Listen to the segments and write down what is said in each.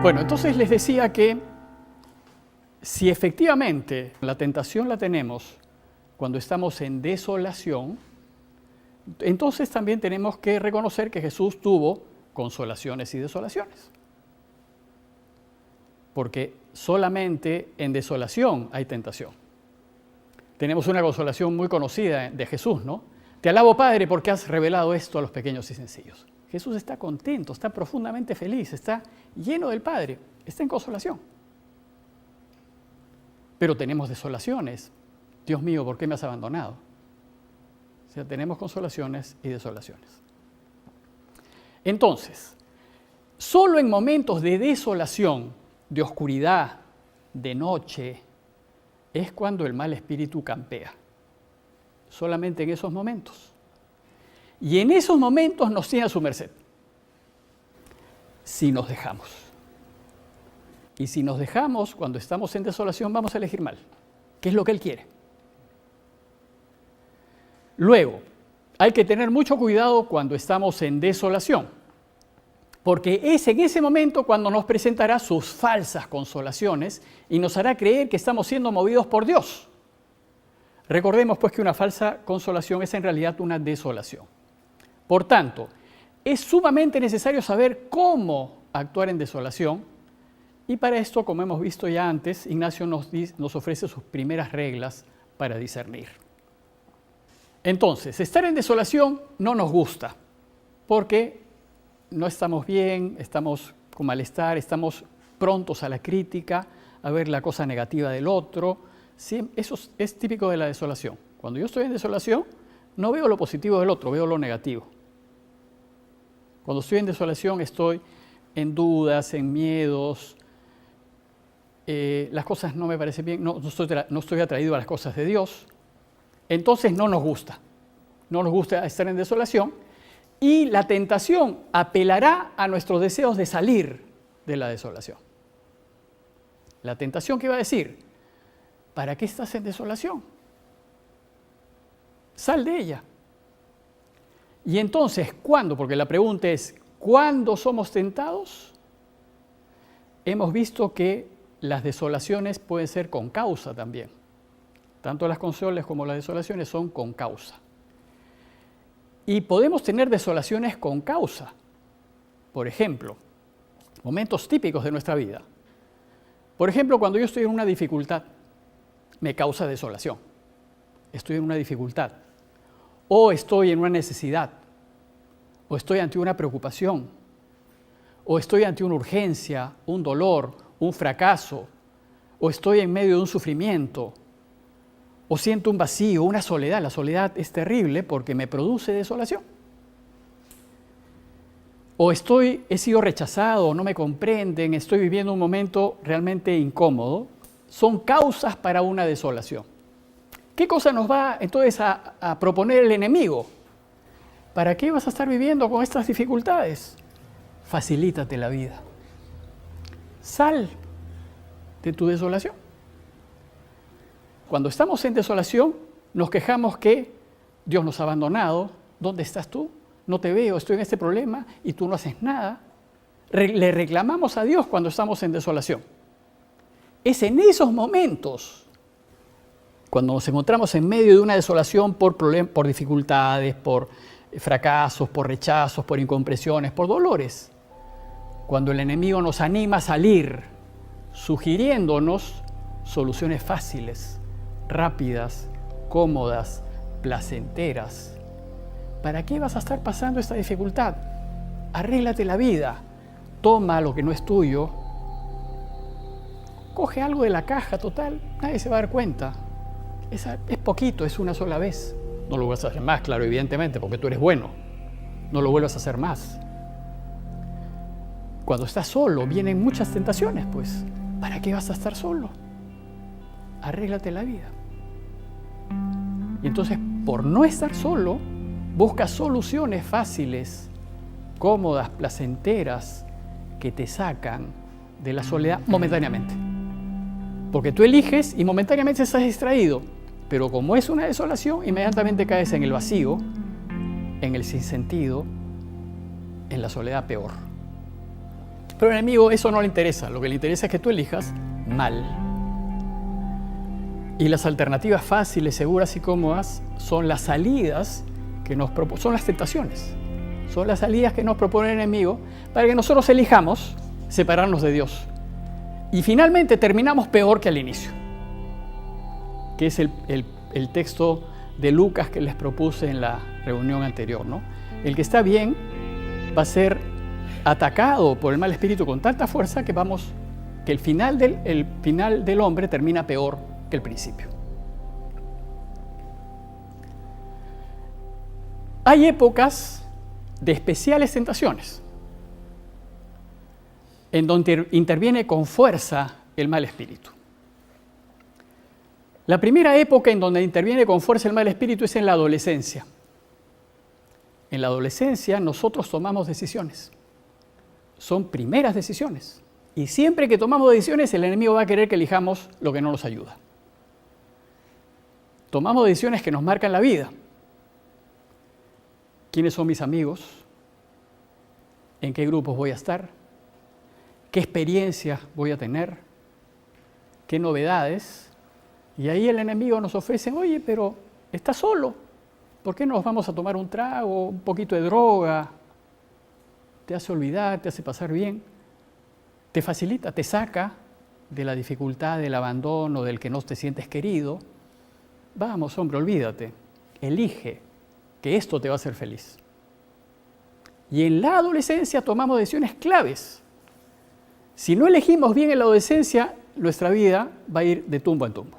Bueno, entonces les decía que si efectivamente la tentación la tenemos cuando estamos en desolación, entonces también tenemos que reconocer que Jesús tuvo consolaciones y desolaciones. Porque solamente en desolación hay tentación. Tenemos una consolación muy conocida de Jesús, ¿no? Te alabo, Padre, porque has revelado esto a los pequeños y sencillos. Jesús está contento, está profundamente feliz, está lleno del Padre, está en consolación. Pero tenemos desolaciones. Dios mío, ¿por qué me has abandonado? O sea, tenemos consolaciones y desolaciones. Entonces, solo en momentos de desolación, de oscuridad, de noche, es cuando el mal espíritu campea. Solamente en esos momentos. Y en esos momentos nos tiene a su merced. Si nos dejamos. Y si nos dejamos, cuando estamos en desolación, vamos a elegir mal, que es lo que Él quiere. Luego, hay que tener mucho cuidado cuando estamos en desolación, porque es en ese momento cuando nos presentará sus falsas consolaciones y nos hará creer que estamos siendo movidos por Dios. Recordemos pues que una falsa consolación es en realidad una desolación. Por tanto, es sumamente necesario saber cómo actuar en desolación y para esto, como hemos visto ya antes, Ignacio nos ofrece sus primeras reglas para discernir. Entonces, estar en desolación no nos gusta porque no estamos bien, estamos con malestar, estamos prontos a la crítica, a ver la cosa negativa del otro. Sí, eso es típico de la desolación. Cuando yo estoy en desolación, no veo lo positivo del otro, veo lo negativo. Cuando estoy en desolación, estoy en dudas, en miedos, las cosas no me parecen bien, no estoy atraído a las cosas de Dios. Entonces no nos gusta estar en desolación y la tentación apelará a nuestros deseos de salir de la desolación. La tentación que va a decir, ¿para qué estás en desolación? Sal de ella. Y entonces, ¿cuándo? Porque la pregunta es, ¿cuándo somos tentados? Hemos visto que las desolaciones pueden ser con causa también. Tanto las consolaciones como las desolaciones son con causa. Y podemos tener desolaciones con causa. Por ejemplo, momentos típicos de nuestra vida. Por ejemplo, cuando yo estoy en una dificultad, me causa desolación. Estoy en una dificultad. O estoy en una necesidad. O estoy ante una preocupación. O estoy ante una urgencia, un dolor, un fracaso. O estoy en medio de un sufrimiento. O siento un vacío, una soledad. La soledad es terrible porque me produce desolación. O he sido rechazado, no me comprenden, estoy viviendo un momento realmente incómodo. Son causas para una desolación. ¿Qué cosa nos va entonces a proponer el enemigo? ¿Para qué vas a estar viviendo con estas dificultades? Facilítate la vida. Sal de tu desolación. Cuando estamos en desolación, nos quejamos que Dios nos ha abandonado. ¿Dónde estás tú? No te veo, estoy en este problema y tú no haces nada. Le reclamamos a Dios cuando estamos en desolación. Es en esos momentos, cuando nos encontramos en medio de una desolación por dificultades, por fracasos, por rechazos, por incomprensiones, por dolores, cuando el enemigo nos anima a salir, sugiriéndonos soluciones fáciles, rápidas, cómodas, placenteras. ¿Para qué vas a estar pasando esta dificultad? Arréglate la vida, toma lo que no es tuyo, coge algo de la caja, total, nadie se va a dar cuenta. Es poquito, es una sola vez. No lo vuelvas a hacer más, claro, evidentemente, porque tú eres bueno. No lo vuelvas a hacer más. Cuando estás solo, vienen muchas tentaciones, pues. ¿Para qué vas a estar solo? Arréglate la vida. Y entonces, por no estar solo, busca soluciones fáciles, cómodas, placenteras, que te sacan de la soledad momentáneamente. Porque tú eliges y momentáneamente estás distraído, pero como es una desolación, inmediatamente caes en el vacío, en el sinsentido, en la soledad peor. Pero al enemigo eso no le interesa. Lo que le interesa es que tú elijas mal. Y las alternativas fáciles, seguras y cómodas son las salidas que son las tentaciones. Son las salidas que nos propone el enemigo para que nosotros elijamos separarnos de Dios. Y finalmente terminamos peor que al inicio, que es el texto de Lucas que les propuse en la reunión anterior, ¿no? El que está bien va a ser atacado por el mal espíritu con tanta fuerza que el final del hombre termina peor que el principio. Hay épocas de especiales tentaciones en donde interviene con fuerza el mal espíritu. La primera época en donde interviene con fuerza el mal espíritu es en la adolescencia. En la adolescencia nosotros tomamos decisiones. Son primeras decisiones. Y siempre que tomamos decisiones, el enemigo va a querer que elijamos lo que no nos ayuda. Tomamos decisiones que nos marcan la vida. ¿Quiénes son mis amigos? ¿En qué grupos voy a estar? ¿Qué experiencias voy a tener? ¿Qué novedades? Y ahí el enemigo nos ofrece, oye, pero estás solo. ¿Por qué no nos vamos a tomar un trago, un poquito de droga? Te hace olvidar, te hace pasar bien. Te facilita, te saca de la dificultad, del abandono, del que no te sientes querido. Vamos, hombre, olvídate. Elige, que esto te va a hacer feliz. Y en la adolescencia tomamos decisiones claves. Si no elegimos bien en la adolescencia, nuestra vida va a ir de tumbo en tumbo.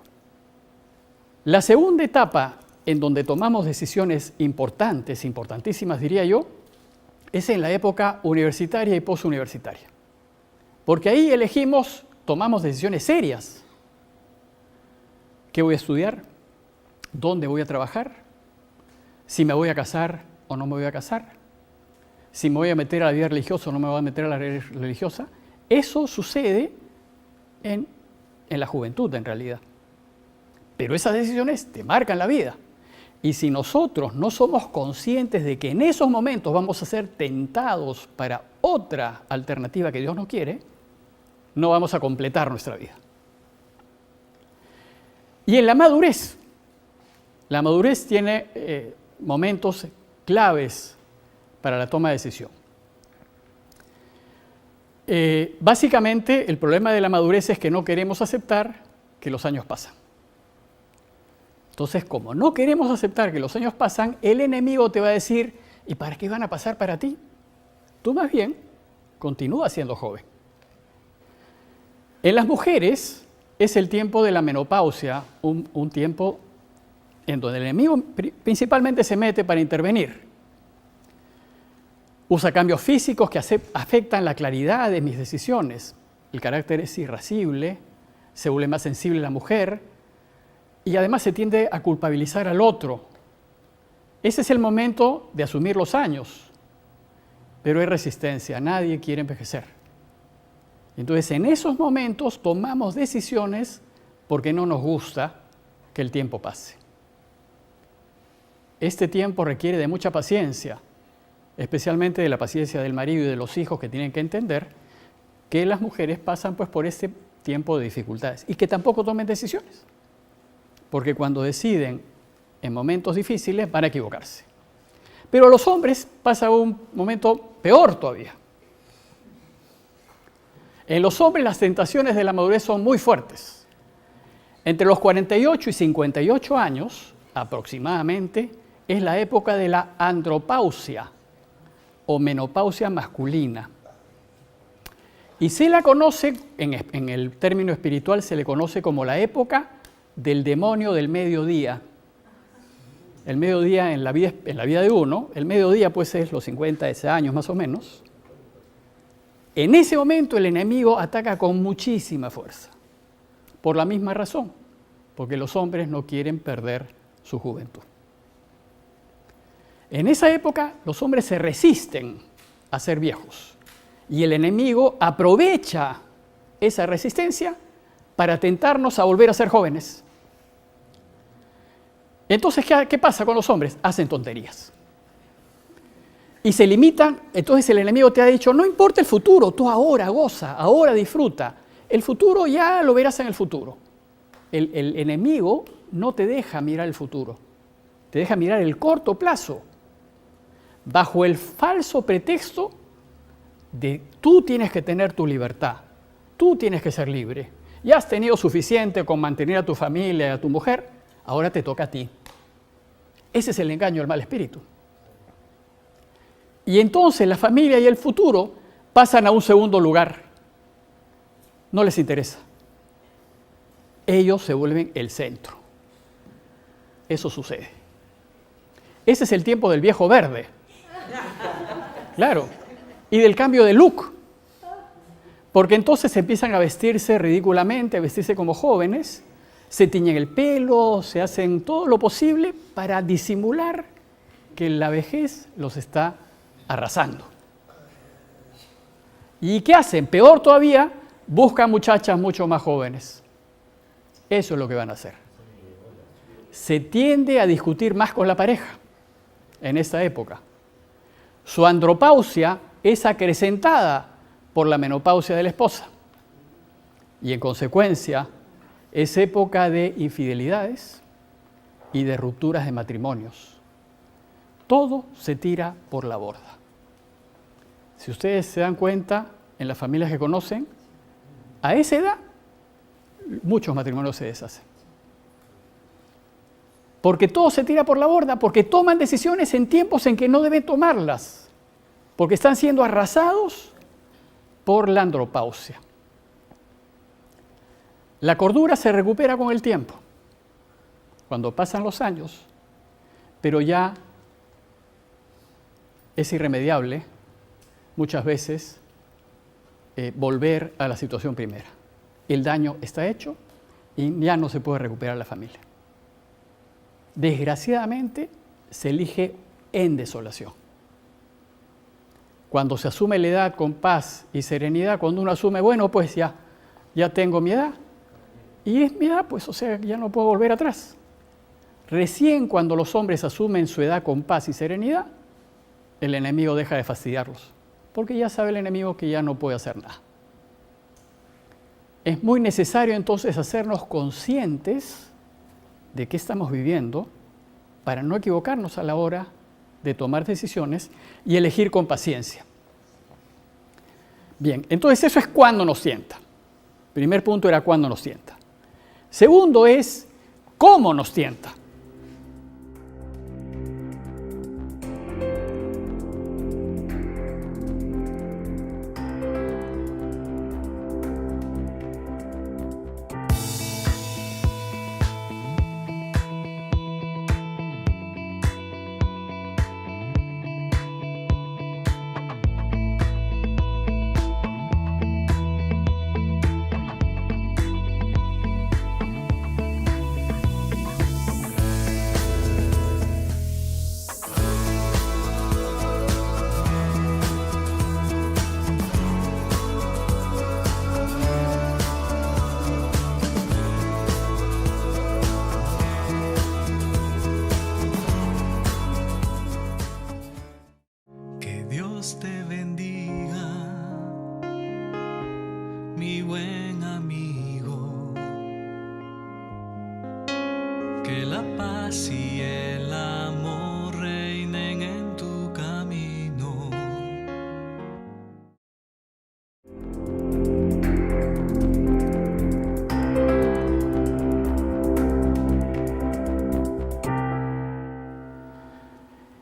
La segunda etapa en donde tomamos decisiones importantes, importantísimas diría yo, es en la época universitaria y posuniversitaria. Porque ahí tomamos decisiones serias. ¿Qué voy a estudiar? ¿Dónde voy a trabajar? Si me voy a casar o no me voy a casar, si me voy a meter a la vida religiosa o no me voy a meter a la vida religiosa. Eso sucede en la juventud en realidad. Pero esas decisiones te marcan la vida. Y si nosotros no somos conscientes de que en esos momentos vamos a ser tentados para otra alternativa que Dios no quiere, no vamos a completar nuestra vida. Y en la madurez tiene momentos claves para la toma de decisión. Básicamente, el problema de la madurez es que no queremos aceptar que los años pasan. Entonces, como no queremos aceptar que los años pasan, el enemigo te va a decir, ¿y para qué van a pasar para ti? Tú más bien, continúa siendo joven. En las mujeres es el tiempo de la menopausia, un tiempo en donde el enemigo principalmente se mete para intervenir. Usa cambios físicos que afectan la claridad de mis decisiones. El carácter es irascible, se vuelve más sensible la mujer y además se tiende a culpabilizar al otro. Ese es el momento de asumir los años, pero hay resistencia, nadie quiere envejecer. Entonces, en esos momentos tomamos decisiones porque no nos gusta que el tiempo pase. Este tiempo requiere de mucha paciencia, especialmente de la paciencia del marido y de los hijos que tienen que entender que las mujeres pasan pues por este tiempo de dificultades y que tampoco tomen decisiones, porque cuando deciden en momentos difíciles van a equivocarse. Pero a los hombres pasa un momento peor todavía. En los hombres las tentaciones de la madurez son muy fuertes. Entre los 48 y 58 años, aproximadamente, es la época de la andropausia o menopausia masculina. Y se la conoce, en el término espiritual, se le conoce como la época del demonio del mediodía. El mediodía en la vida de uno, el mediodía pues es los 50 años más o menos. En ese momento el enemigo ataca con muchísima fuerza, por la misma razón, porque los hombres no quieren perder su juventud. En esa época los hombres se resisten a ser viejos y el enemigo aprovecha esa resistencia para tentarnos a volver a ser jóvenes. Entonces, ¿qué pasa con los hombres? Hacen tonterías. y se limitan, entonces el enemigo te ha dicho, no importa el futuro, tú ahora goza, ahora disfruta. El futuro ya lo verás en el futuro. El enemigo no te deja mirar el futuro, te deja mirar el corto plazo, bajo el falso pretexto de tú tienes que tener tu libertad, tú tienes que ser libre. Ya has tenido suficiente con mantener a tu familia y a tu mujer, ahora te toca a ti. Ese es el engaño del mal espíritu. Y entonces la familia y el futuro pasan a un segundo lugar. No les interesa. Ellos se vuelven el centro. Eso sucede. Ese es el tiempo del viejo verde. Claro. Y del cambio de look. Porque entonces empiezan a vestirse ridículamente, a vestirse como jóvenes, se tiñen el pelo, se hacen todo lo posible para disimular que la vejez los está arrasando. ¿Y qué hacen? Peor todavía, buscan muchachas mucho más jóvenes. Eso es lo que van a hacer. Se tiende a discutir más con la pareja en esta época. Su andropausia es acrecentada por la menopausia de la esposa. Y en consecuencia, es época de infidelidades y de rupturas de matrimonios. Todo se tira por la borda. Si ustedes se dan cuenta, en las familias que conocen, a esa edad, muchos matrimonios se deshacen. Porque todo se tira por la borda, porque toman decisiones en tiempos en que no deben tomarlas, porque están siendo arrasados por la andropausia. La cordura se recupera con el tiempo, cuando pasan los años, pero ya es irremediable muchas veces volver a la situación primera. El daño está hecho y ya no se puede recuperar la familia. Desgraciadamente, se elige en desolación. Cuando se asume la edad con paz y serenidad, cuando uno asume, bueno, pues ya tengo mi edad, y es mi edad, pues, o sea, ya no puedo volver atrás. Recién cuando los hombres asumen su edad con paz y serenidad, el enemigo deja de fastidiarlos, porque ya sabe el enemigo que ya no puede hacer nada. Es muy necesario entonces hacernos conscientes de qué estamos viviendo para no equivocarnos a la hora de tomar decisiones y elegir con paciencia. Bien, entonces eso es cuando nos tienta. Primer punto era cuando nos tienta. Segundo es cómo nos tienta. Que la paz y el amor reinen en tu camino.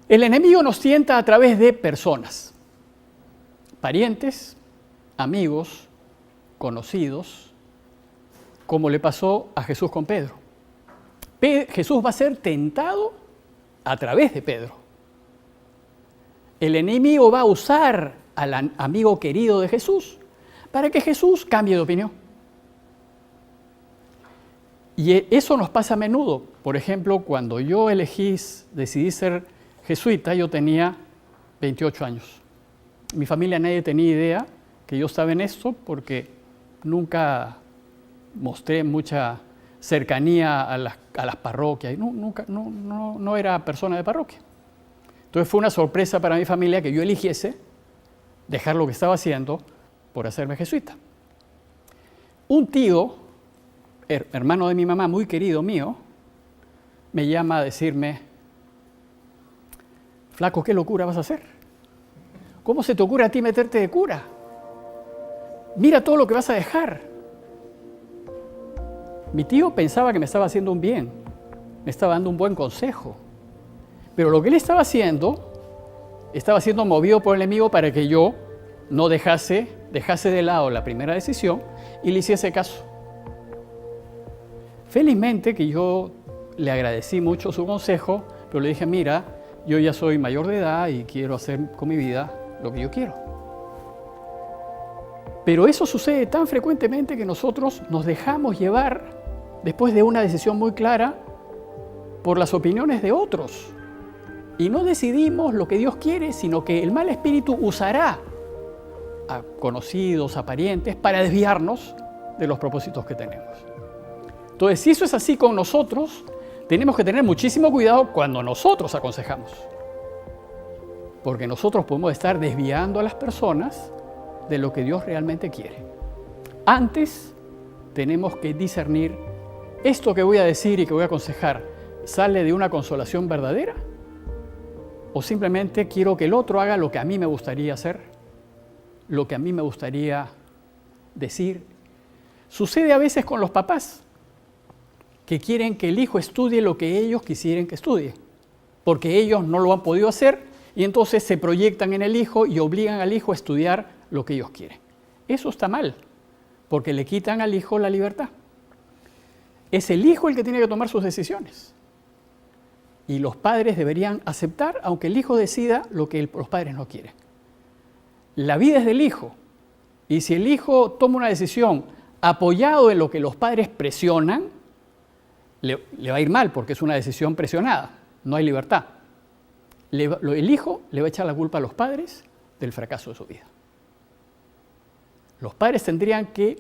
El enemigo nos tienta a través de personas, parientes, amigos, conocidos, como le pasó a Jesús con Pedro. Jesús va a ser tentado a través de Pedro. El enemigo va a usar al amigo querido de Jesús para que Jesús cambie de opinión. Y eso nos pasa a menudo. Por ejemplo, cuando yo decidí ser jesuita, yo tenía 28 años. Mi familia nadie tenía idea que yo estaba en esto porque nunca mostré mucha cercanía a las parroquias. No era persona de parroquia. Entonces fue una sorpresa para mi familia que yo eligiese dejar lo que estaba haciendo por hacerme jesuita. Un tío, hermano de mi mamá, muy querido mío, me llama a decirme: flaco, ¿qué locura vas a hacer? ¿Cómo se te ocurre a ti meterte de cura? Mira todo lo que vas a dejar. Mi tío pensaba que me estaba haciendo un bien, me estaba dando un buen consejo. Pero lo que él estaba siendo movido por el enemigo para que yo no dejase de lado la primera decisión y le hiciese caso. Felizmente que yo le agradecí mucho su consejo, pero le dije: mira, yo ya soy mayor de edad y quiero hacer con mi vida lo que yo quiero. Pero eso sucede tan frecuentemente que nosotros nos dejamos llevar, después de una decisión muy clara, por las opiniones de otros. Y no decidimos lo que Dios quiere, sino que el mal espíritu usará a conocidos, a parientes, para desviarnos de los propósitos que tenemos. Entonces, si eso es así con nosotros, tenemos que tener muchísimo cuidado cuando nosotros aconsejamos. Porque nosotros podemos estar desviando a las personas de lo que Dios realmente quiere. Antes, tenemos que discernir: ¿esto que voy a decir y que voy a aconsejar sale de una consolación verdadera? ¿O simplemente quiero que el otro haga lo que a mí me gustaría hacer, lo que a mí me gustaría decir? Sucede a veces con los papás, que quieren que el hijo estudie lo que ellos quisieran que estudie, porque ellos no lo han podido hacer y entonces se proyectan en el hijo y obligan al hijo a estudiar lo que ellos quieren. Eso está mal, porque le quitan al hijo la libertad. Es el hijo el que tiene que tomar sus decisiones. Y los padres deberían aceptar, aunque el hijo decida lo que los padres no quieren. La vida es del hijo. Y si el hijo toma una decisión apoyado en lo que los padres presionan, le va a ir mal, porque es una decisión presionada. No hay libertad. El hijo le va a echar la culpa a los padres del fracaso de su vida. Los padres tendrían que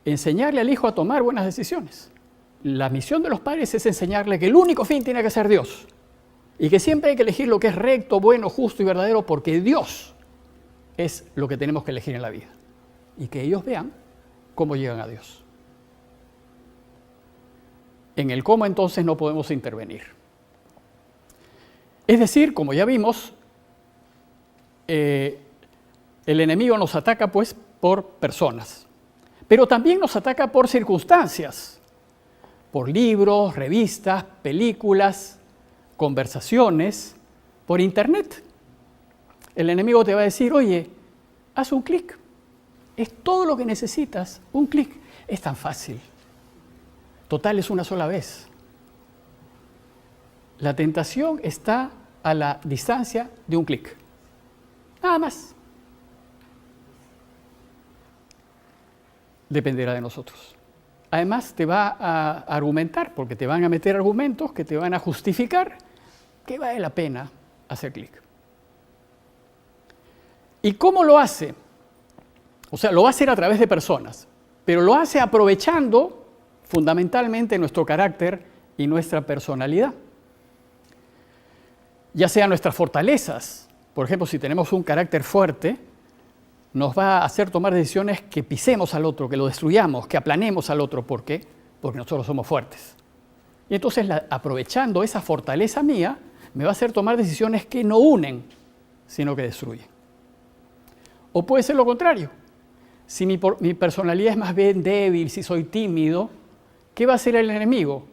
enseñarle al hijo a tomar buenas decisiones. La misión de los padres es enseñarle que el único fin tiene que ser Dios y que siempre hay que elegir lo que es recto, bueno, justo y verdadero, porque Dios es lo que tenemos que elegir en la vida y que ellos vean cómo llegan a Dios. En el cómo entonces no podemos intervenir. Es decir, como ya vimos, el enemigo nos ataca pues por personas, pero también nos ataca por circunstancias. Por libros, revistas, películas, conversaciones, por internet. El enemigo te va a decir: oye, haz un clic. Es todo lo que necesitas, un clic. Es tan fácil. Total, es una sola vez. La tentación está a la distancia de un clic. Nada más. Dependerá de nosotros. Además, te va a argumentar, porque te van a meter argumentos que te van a justificar que vale la pena hacer clic. ¿Y cómo lo hace? O sea, lo va a hacer a través de personas, pero lo hace aprovechando fundamentalmente nuestro carácter y nuestra personalidad. Ya sean nuestras fortalezas. Por ejemplo, si tenemos un carácter fuerte, nos va a hacer tomar decisiones que pisemos al otro, que lo destruyamos, que aplanemos al otro. ¿Por qué? Porque nosotros somos fuertes. Y entonces, aprovechando esa fortaleza mía, me va a hacer tomar decisiones que no unen, sino que destruyen. O puede ser lo contrario. Si mi personalidad es más bien débil, si soy tímido, ¿qué va a hacer el enemigo?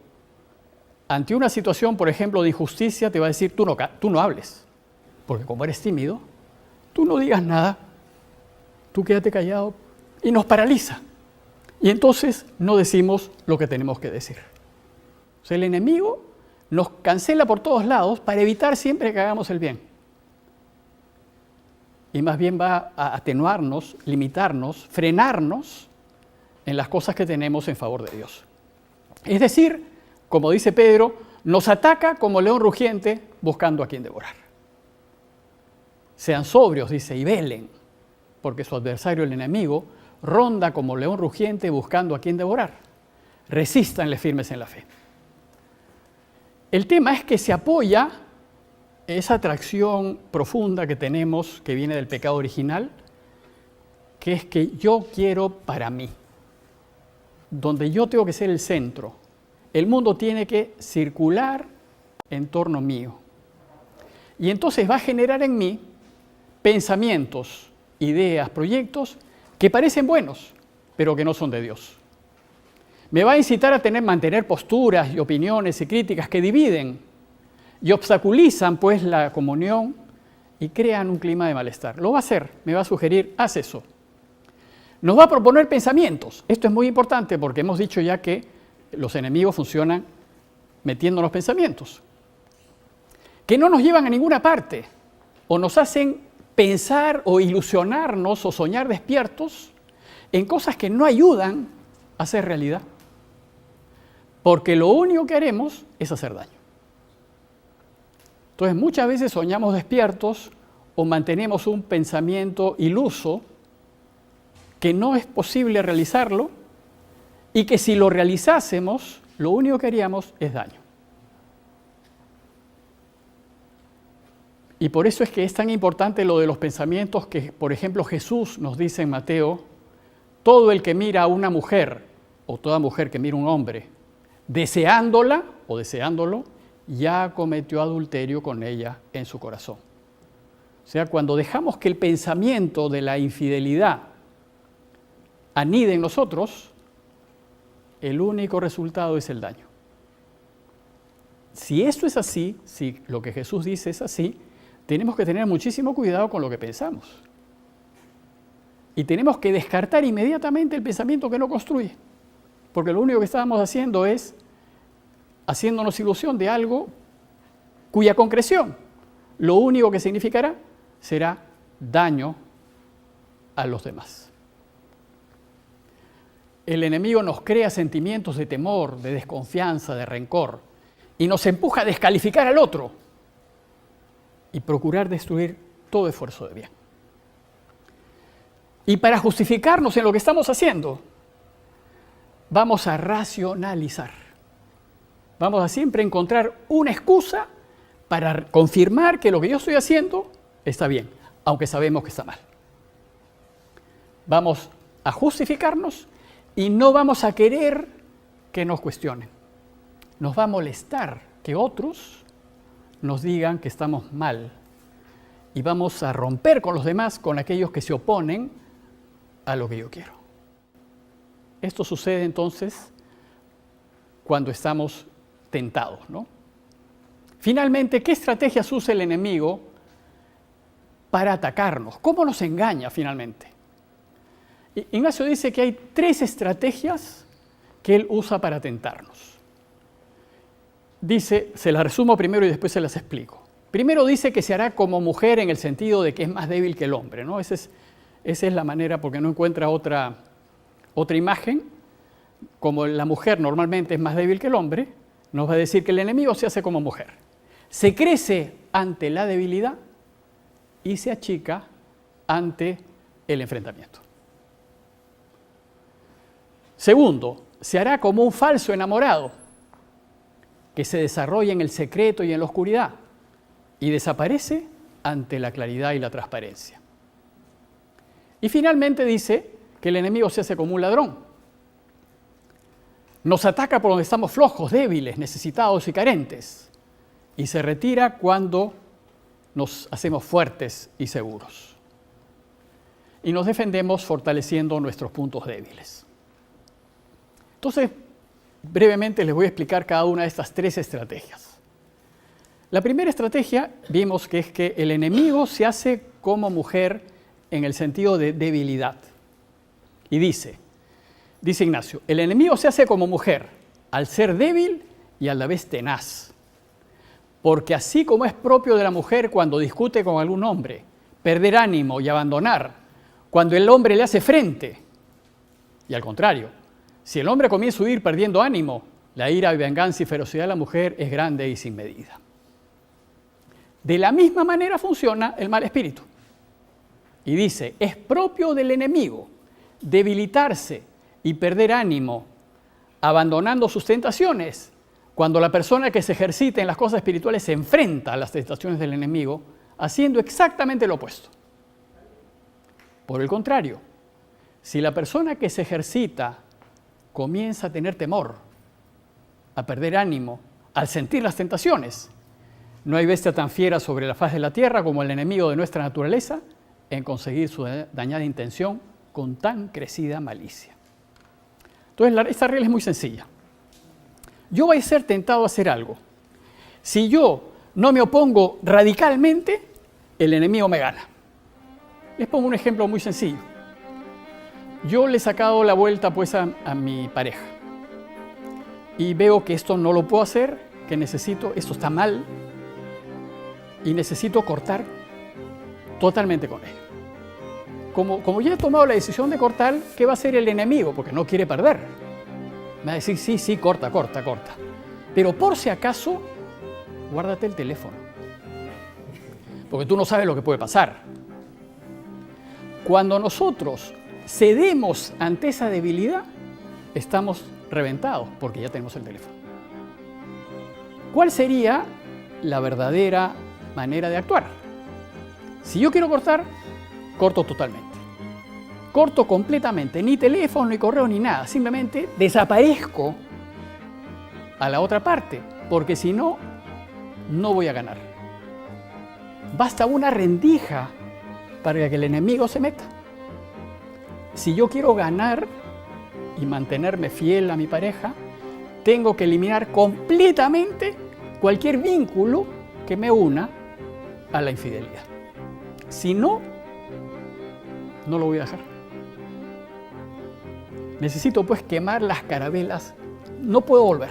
Ante una situación, por ejemplo, de injusticia, te va a decir: tú no hables, porque como eres tímido, tú no digas nada. Tú quédate callado, y nos paraliza. Y entonces no decimos lo que tenemos que decir. O sea, el enemigo nos cancela por todos lados para evitar siempre que hagamos el bien. Y más bien va a atenuarnos, limitarnos, frenarnos en las cosas que tenemos en favor de Dios. Es decir, como dice Pedro, nos ataca como león rugiente buscando a quien devorar. Sean sobrios, dice, y velen, porque su adversario, el enemigo, ronda como león rugiente buscando a quien devorar. Resístanle firmes en la fe. El tema es que se apoya esa atracción profunda que tenemos, que viene del pecado original, que es que yo quiero para mí, donde yo tengo que ser el centro. El mundo tiene que circular en torno mío. Y entonces va a generar en mí pensamientos, ideas, proyectos que parecen buenos, pero que no son de Dios. Me va a incitar a mantener posturas y opiniones y críticas que dividen y obstaculizan pues la comunión y crean un clima de malestar. Lo va a hacer, me va a sugerir, haz eso. Nos va a proponer pensamientos. Esto es muy importante porque hemos dicho ya que los enemigos funcionan metiéndonos pensamientos que no nos llevan a ninguna parte o nos hacen pensar o ilusionarnos o soñar despiertos en cosas que no ayudan a hacer realidad. Porque lo único que haremos es hacer daño. Entonces muchas veces soñamos despiertos o mantenemos un pensamiento iluso que no es posible realizarlo y que si lo realizásemos, lo único que haríamos es daño. Y por eso es que es tan importante lo de los pensamientos que, por ejemplo, Jesús nos dice en Mateo, todo el que mira a una mujer o toda mujer que mira a un hombre, deseándola o deseándolo, ya cometió adulterio con ella en su corazón. O sea, cuando dejamos que el pensamiento de la infidelidad anide en nosotros, el único resultado es el daño. Si esto es así, si lo que Jesús dice es así, tenemos que tener muchísimo cuidado con lo que pensamos. Y tenemos que descartar inmediatamente el pensamiento que no construye. Porque lo único que estábamos haciendo es haciéndonos ilusión de algo cuya concreción, lo único que significará será daño a los demás. El enemigo nos crea sentimientos de temor, de desconfianza, de rencor, y nos empuja a descalificar al otro y procurar destruir todo esfuerzo de bien. Y para justificarnos en lo que estamos haciendo, vamos a racionalizar. Vamos a siempre encontrar una excusa para confirmar que lo que yo estoy haciendo está bien, aunque sabemos que está mal. Vamos a justificarnos y no vamos a querer que nos cuestionen. Nos va a molestar que otros nos digan que estamos mal y vamos a romper con los demás, con aquellos que se oponen a lo que yo quiero. Esto sucede entonces cuando estamos tentados, ¿no? Finalmente, ¿qué estrategias usa el enemigo para atacarnos? ¿Cómo nos engaña finalmente? Ignacio dice que hay 3 estrategias que él usa para tentarnos. Dice, se las resumo primero y después se las explico. Primero dice que se hará como mujer en el sentido de que es más débil que el hombre, ¿no? Esa es la manera, porque no encuentra otra imagen. Como la mujer normalmente es más débil que el hombre, nos va a decir que el enemigo se hace como mujer. Se crece ante la debilidad y se achica ante el enfrentamiento. Segundo, se hará como un falso enamorado que se desarrolla en el secreto y en la oscuridad y desaparece ante la claridad y la transparencia. Y finalmente dice que el enemigo se hace como un ladrón. Nos ataca por donde estamos flojos, débiles, necesitados y carentes, y se retira cuando nos hacemos fuertes y seguros. Y nos defendemos fortaleciendo nuestros puntos débiles. Entonces, brevemente les voy a explicar cada una de estas 3 estrategias. La primera estrategia vimos que es que el enemigo se hace como mujer en el sentido de debilidad. Y dice Ignacio, el enemigo se hace como mujer al ser débil y a la vez tenaz. Porque así como es propio de la mujer cuando discute con algún hombre, perder ánimo y abandonar, cuando el hombre le hace frente, y al contrario, si el hombre comienza a huir perdiendo ánimo, la ira, venganza y ferocidad de la mujer es grande y sin medida. De la misma manera funciona el mal espíritu. Y dice, es propio del enemigo debilitarse y perder ánimo, abandonando sus tentaciones, Cuando la persona que se ejercita en las cosas espirituales se enfrenta a las tentaciones del enemigo, haciendo exactamente lo opuesto. Por el contrario, si la persona que se ejercita comienza a tener temor, a perder ánimo, al sentir las tentaciones, no hay bestia tan fiera sobre la faz de la tierra como el enemigo de nuestra naturaleza en conseguir su dañada intención con tan crecida malicia. Entonces, esta regla es muy sencilla. Yo voy a ser tentado a hacer algo. Si yo no me opongo radicalmente, el enemigo me gana. Les pongo un ejemplo muy sencillo. Yo le he sacado la vuelta pues a mi pareja y veo que esto no lo puedo hacer, que esto está mal y necesito cortar totalmente con ella. Como ya he tomado la decisión de cortar, ¿qué va a hacer el enemigo? Porque no quiere perder. Me va a decir, sí, corta. Pero por si acaso, guárdate el teléfono. Porque tú no sabes lo que puede pasar. Cuando nosotros cedemos ante esa debilidad, estamos reventados porque ya tenemos el teléfono. ¿Cuál sería la verdadera manera de actuar? Si yo quiero cortar, corto totalmente. Corto completamente, ni teléfono, ni correo, ni nada. Simplemente desaparezco a la otra parte, porque si no, no voy a ganar. Basta una rendija para que el enemigo se meta. Si yo quiero ganar y mantenerme fiel a mi pareja, tengo que eliminar completamente cualquier vínculo que me una a la infidelidad. Si no, no lo voy a dejar. Necesito pues quemar las carabelas. No puedo volver.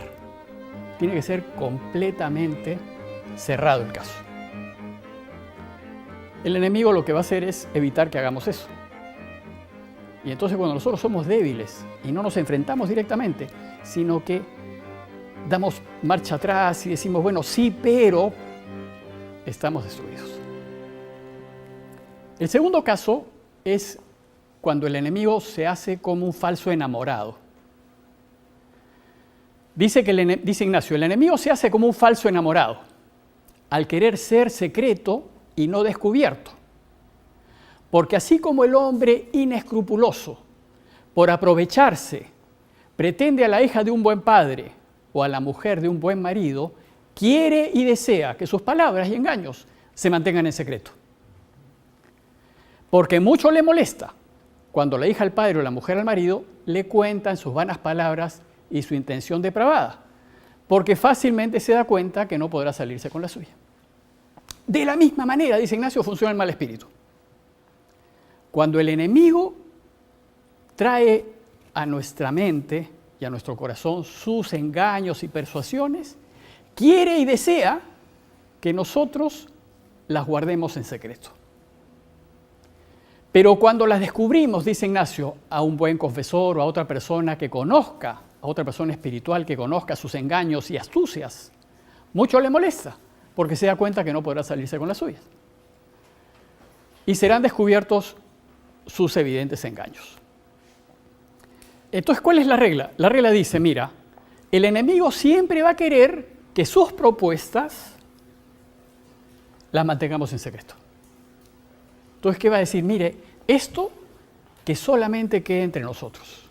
Tiene que ser completamente cerrado el caso. El enemigo lo que va a hacer es evitar que hagamos eso. Y entonces cuando nosotros somos débiles y no nos enfrentamos directamente, sino que damos marcha atrás y decimos, bueno, sí, pero estamos destruidos. El segundo caso es cuando el enemigo se hace como un falso enamorado. Dice Ignacio, el enemigo se hace como un falso enamorado, al querer ser secreto y no descubierto. Porque así como el hombre inescrupuloso, por aprovecharse, pretende a la hija de un buen padre o a la mujer de un buen marido, quiere y desea que sus palabras y engaños se mantengan en secreto. Porque mucho le molesta cuando la hija al padre o la mujer al marido le cuentan sus vanas palabras y su intención depravada, porque fácilmente se da cuenta que no podrá salirse con la suya. De la misma manera, dice Ignacio, funciona el mal espíritu. Cuando el enemigo trae a nuestra mente y a nuestro corazón sus engaños y persuasiones, quiere y desea que nosotros las guardemos en secreto. Pero cuando las descubrimos, dice Ignacio, a un buen confesor o a otra persona que conozca, a otra persona espiritual que conozca sus engaños y astucias, mucho le molesta, porque se da cuenta que no podrá salirse con las suyas. Y serán descubiertos sus evidentes engaños. Entonces, ¿cuál es la regla? La regla dice, mira, el enemigo siempre va a querer que sus propuestas las mantengamos en secreto. Entonces, ¿qué va a decir? Mire, esto que solamente quede entre nosotros.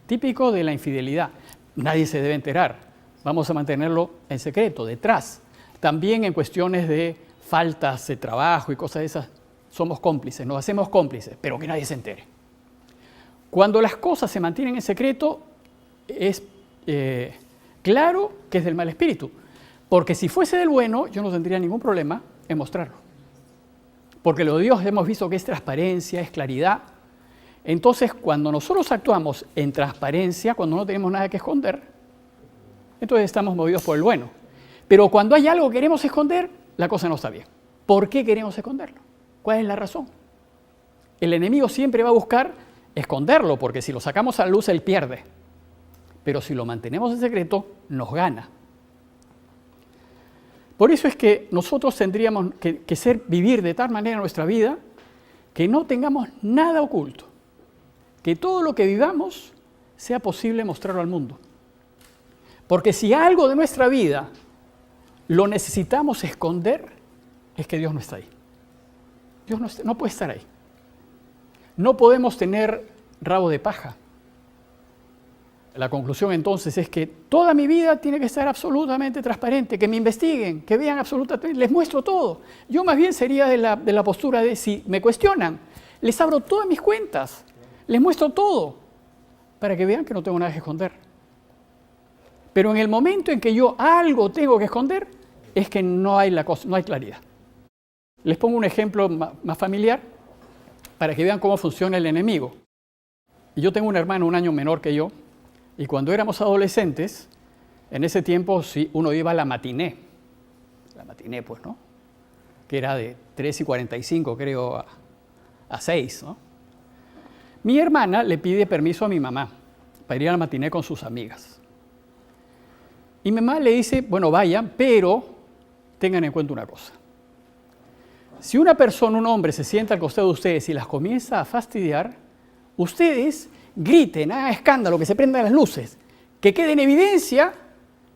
Típico de la infidelidad. Nadie se debe enterar. Vamos a mantenerlo en secreto, detrás. También en cuestiones de faltas de trabajo y cosas de esas, somos cómplices, nos hacemos cómplices, pero que nadie se entere. Cuando las cosas se mantienen en secreto, es claro que es del mal espíritu. Porque si fuese del bueno, yo no tendría ningún problema en mostrarlo. Porque lo de Dios hemos visto que es transparencia, es claridad. Entonces, cuando nosotros actuamos en transparencia, cuando no tenemos nada que esconder, entonces estamos movidos por el bueno. Pero cuando hay algo que queremos esconder, la cosa no está bien. ¿Por qué queremos esconderlo? ¿Cuál es la razón? El enemigo siempre va a buscar esconderlo, porque si lo sacamos a la luz, él pierde. Pero si lo mantenemos en secreto, nos gana. Por eso es que nosotros tendríamos que vivir de tal manera nuestra vida que no tengamos nada oculto. Que todo lo que vivamos sea posible mostrarlo al mundo. Porque si algo de nuestra vida lo necesitamos esconder, es que Dios no está ahí. Dios no puede estar ahí. No podemos tener rabo de paja. La conclusión entonces es que toda mi vida tiene que estar absolutamente transparente, que me investiguen, que vean absolutamente, les muestro todo. Yo más bien sería de la postura de si me cuestionan, les abro todas mis cuentas, les muestro todo, para que vean que no tengo nada que esconder. Pero en el momento en que yo algo tengo que esconder, es que no hay claridad. Les pongo un ejemplo más familiar para que vean cómo funciona el enemigo. Yo tengo un hermano 1 año menor que yo, y cuando éramos adolescentes, en ese tiempo sí, uno iba a la matiné, pues, ¿no? Que era de 3:45, creo, a 6, ¿no? Mi hermana le pide permiso a mi mamá para ir a la matiné con sus amigas. Y mi mamá le dice, bueno, vayan, pero tengan en cuenta una cosa. Si una persona, un hombre, se sienta al costado de ustedes y las comienza a fastidiar, ustedes griten, hagan escándalo, que se prendan las luces, que quede en evidencia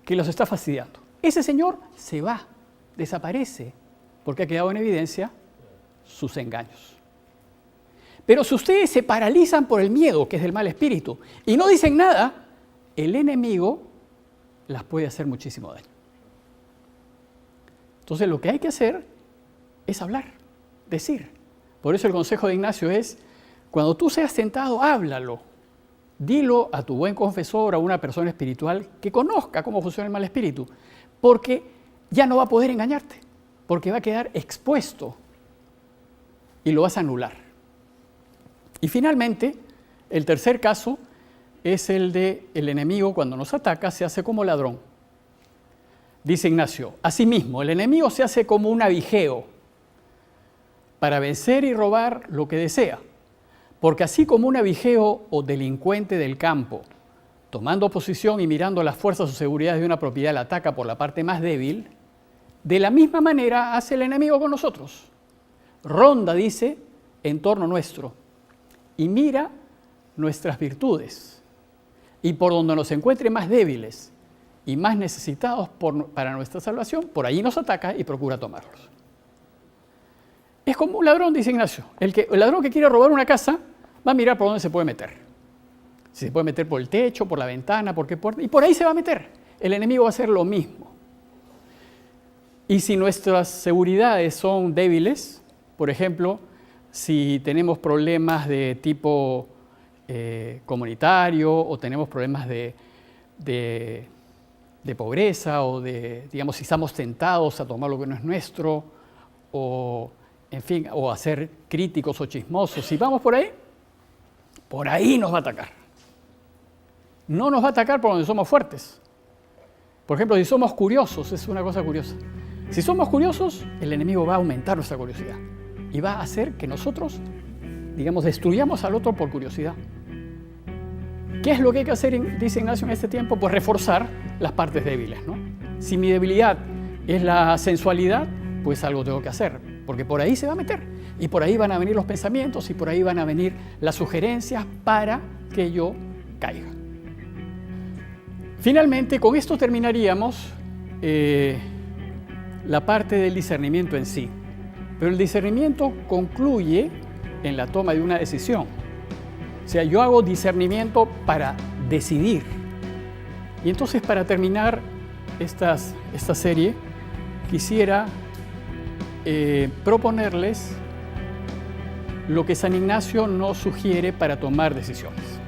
que los está fastidiando. Ese señor se va, desaparece, porque ha quedado en evidencia sus engaños. Pero si ustedes se paralizan por el miedo, que es del mal espíritu, y no dicen nada, el enemigo las puede hacer muchísimo daño. Entonces lo que hay que hacer es hablar, decir. Por eso el consejo de Ignacio es, cuando tú seas tentado, háblalo. Dilo a tu buen confesor, a una persona espiritual que conozca cómo funciona el mal espíritu, porque ya no va a poder engañarte, porque va a quedar expuesto y lo vas a anular. Y finalmente, el tercer caso es el de el enemigo cuando nos ataca se hace como ladrón. Dice Ignacio, asimismo, el enemigo se hace como un aguijeo para vencer y robar lo que desea. Porque así como un aguijeo o delincuente del campo, tomando posición y mirando las fuerzas o seguridades de una propiedad, la ataca por la parte más débil, de la misma manera hace el enemigo con nosotros. Ronda, dice, en torno nuestro y mira nuestras virtudes. Y por donde nos encuentre más débiles y más necesitados para nuestra salvación, por allí nos ataca y procura tomarlos. Es como un ladrón, dice Ignacio. El ladrón que quiere robar una casa va a mirar por dónde se puede meter. Si se puede meter por el techo, por la ventana, por qué puerta, y por ahí se va a meter. El enemigo va a hacer lo mismo. Y si nuestras seguridades son débiles, por ejemplo, si tenemos problemas de tipo comunitario o tenemos problemas de pobreza o digamos, si estamos tentados a tomar lo que no es nuestro o, en fin, o a ser críticos o chismosos, si vamos por ahí nos va a atacar. No nos va a atacar por donde somos fuertes. Por ejemplo, si somos curiosos, es una cosa curiosa. Si somos curiosos, el enemigo va a aumentar nuestra curiosidad y va a hacer que nosotros, digamos, destruyamos al otro por curiosidad. ¿Qué es lo que hay que hacer, dice Ignacio, en este tiempo? Pues reforzar las partes débiles, ¿no? Si mi debilidad es la sensualidad, pues algo tengo que hacer, porque por ahí se va a meter. Y por ahí van a venir los pensamientos y por ahí van a venir las sugerencias para que yo caiga. Finalmente, con esto terminaríamos la parte del discernimiento en sí. Pero el discernimiento concluye en la toma de una decisión. O sea, yo hago discernimiento para decidir. Y entonces, para terminar esta serie, quisiera proponerles lo que San Ignacio nos sugiere para tomar decisiones.